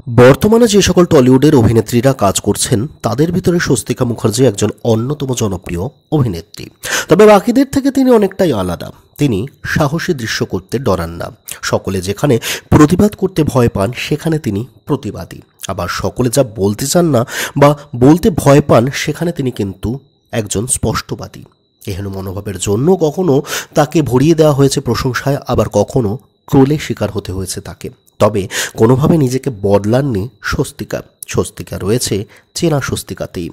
বর্তমানে যে সকল টলিউডের অভিনেত্রীরা কাজ করছেন তাদের ভিতরে স্বস্তিকা মুখার্জি একজন অন্যতম জনপ্রিয় অভিনেত্রী। তবে বাকিদের থেকে তিনি অনেকটাই আলাদা। তিনি সাহসী দৃশ্য করতে ডরান না। সকলে যেখানে প্রতিবাদ করতে ভয় পান সেখানে তিনি প্রতিবাদী। আবার সকলে যা বলতে চান না বা বলতে ভয় পান সেখানে তিনি কিন্তু একজন স্পষ্টবাদী। এহেন মনোভাবের জন্য কখনো তাকে ভরিয়ে দেওয়া হয়েছে প্রশংসায়, আবার কখনো ট্রোলে শিকার হতে হয়েছে তাকে। তবে কোনোভাবে নিজেকে বদলাননি স্বস্তিকা। স্বস্তিকা রয়েছে চেনা স্বস্তিকাতেই।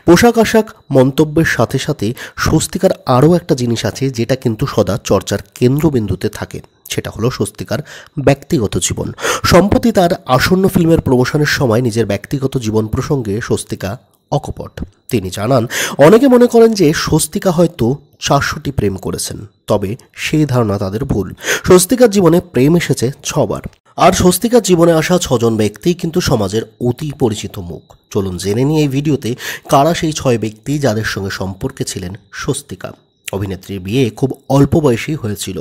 পোশাক আশাক মন্তব্যের সাথে সাথে স্বস্তিকার আরও একটা জিনিস আছে যেটা কিন্তু সদা চর্চার কেন্দ্রবিন্দুতে থাকে। সেটা হলো স্বস্তিকার ব্যক্তিগত জীবন। সম্প্রতি তার আসন্ন ফিল্মের প্রমোশনের সময় নিজের ব্যক্তিগত জীবন প্রসঙ্গে স্বস্তিকা অকপট। তিনি জানান, অনেকে মনে করেন যে স্বস্তিকা হয়তো 400টি প্রেম করেছেন, তবে সেই ধারণা তাদের ভুল। স্বস্তিকার জীবনে প্রেম এসেছে 6বার। আর স্বস্তিকার জীবনে আসা 6জন ব্যক্তি কিন্তু সমাজের অতি পরিচিত মুখ। চলুন জেনে নিই এই ভিডিওতে কারা সেই 6 ব্যক্তি যাদের সঙ্গে সম্পর্কে ছিলেন স্বস্তিকা। অভিনেত্রীর বিয়ে খুব অল্প বয়সেই হয়েছিল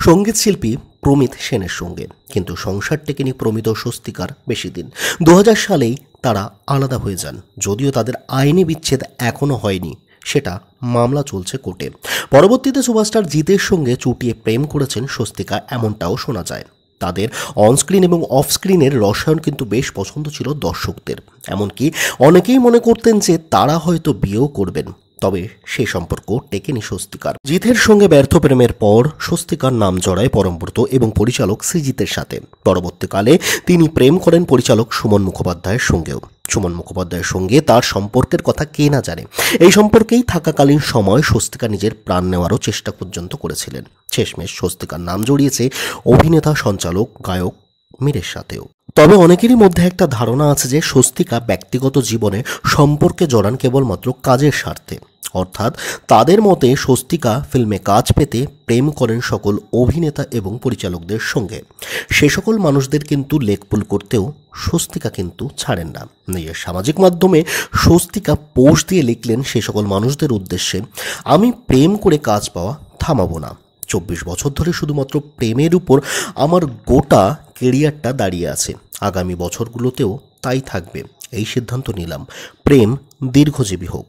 সঙ্গীত শিল্পী প্রমিত সেনের সঙ্গে, কিন্তু সংসার টেকেনি প্রমিত ও স্বস্তিকার বেশি দিন। 2000 সালেই তারা আলাদা হয়ে যান, যদিও তাদের আইনি বিচ্ছেদ এখনও হয়নি, সেটা মামলা চলছে কোর্টে। পরবর্তীতে সুপারস্টার জিতের সঙ্গে চুটিয়ে প্রেম করেছেন স্বস্তিকা, এমনটাও শোনা যায়। তাদের অনস্ক্রিন এবং অফ স্ক্রিনের রসায়ন কিন্তু বেশ পছন্দ ছিল দর্শকদের। এমনকি অনেকেই মনে করতেন যে তারা হয়তো বিয়েও করবেন, তবে সেই সম্পর্ক টেকেনি স্বস্তিকার। জিতের সঙ্গে ব্যর্থ প্রেমের পর স্বস্তিকার নাম জড়ায় পরমব্রত এবং পরিচালক সৃজিতের সাথে। পরবর্তীকালে তিনি প্রেম করেন পরিচালক সুমন মুখোপাধ্যায়ের সঙ্গেও। সুমন মুখোপাধ্যায়ের সঙ্গে তার সম্পর্কের কথা কে না জানে। এই সম্পর্কেই থাকাকালীন সময় স্বস্তিকা নিজের প্রাণ নেওয়ারও চেষ্টা পর্যন্ত করেছিলেন। শেষমেশ স্বস্তিকার নাম জড়িয়েছে অভিনেতা, সঞ্চালক, গায়ক মীরের সাথেও। তবে অনেকেরই মধ্যে একটা ধারণা আছে যে স্বস্তিকা ব্যক্তিগত জীবনে সম্পর্কে জড়ান কেবলমাত্র কাজের স্বার্থে। অর্থাৎ তাদের মতে স্বস্তিকা ফিল্মে কাজ পেতে প্রেম করেন সকল অভিনেতা এবং পরিচালকদের সঙ্গে। সে সকল মানুষদের কিন্তু লেকপুল করতেও স্বস্তিকা কিন্তু ছাড়েন না। নিজের সামাজিক মাধ্যমে স্বস্তিকা পোস্ট দিয়ে লিখলেন সে সকল মানুষদের উদ্দেশ্যে, আমি প্রেম করে কাজ পাওয়া থামাবো না। 24 বছর ধরে শুধুমাত্র প্রেমের উপর আমার গোটা কেরিয়ারটা দাঁড়িয়ে আছে। আগামী বছরগুলোতেও তাই থাকবে। এই সিদ্ধান্ত নিলাম, প্রেম দীর্ঘজীবী হোক।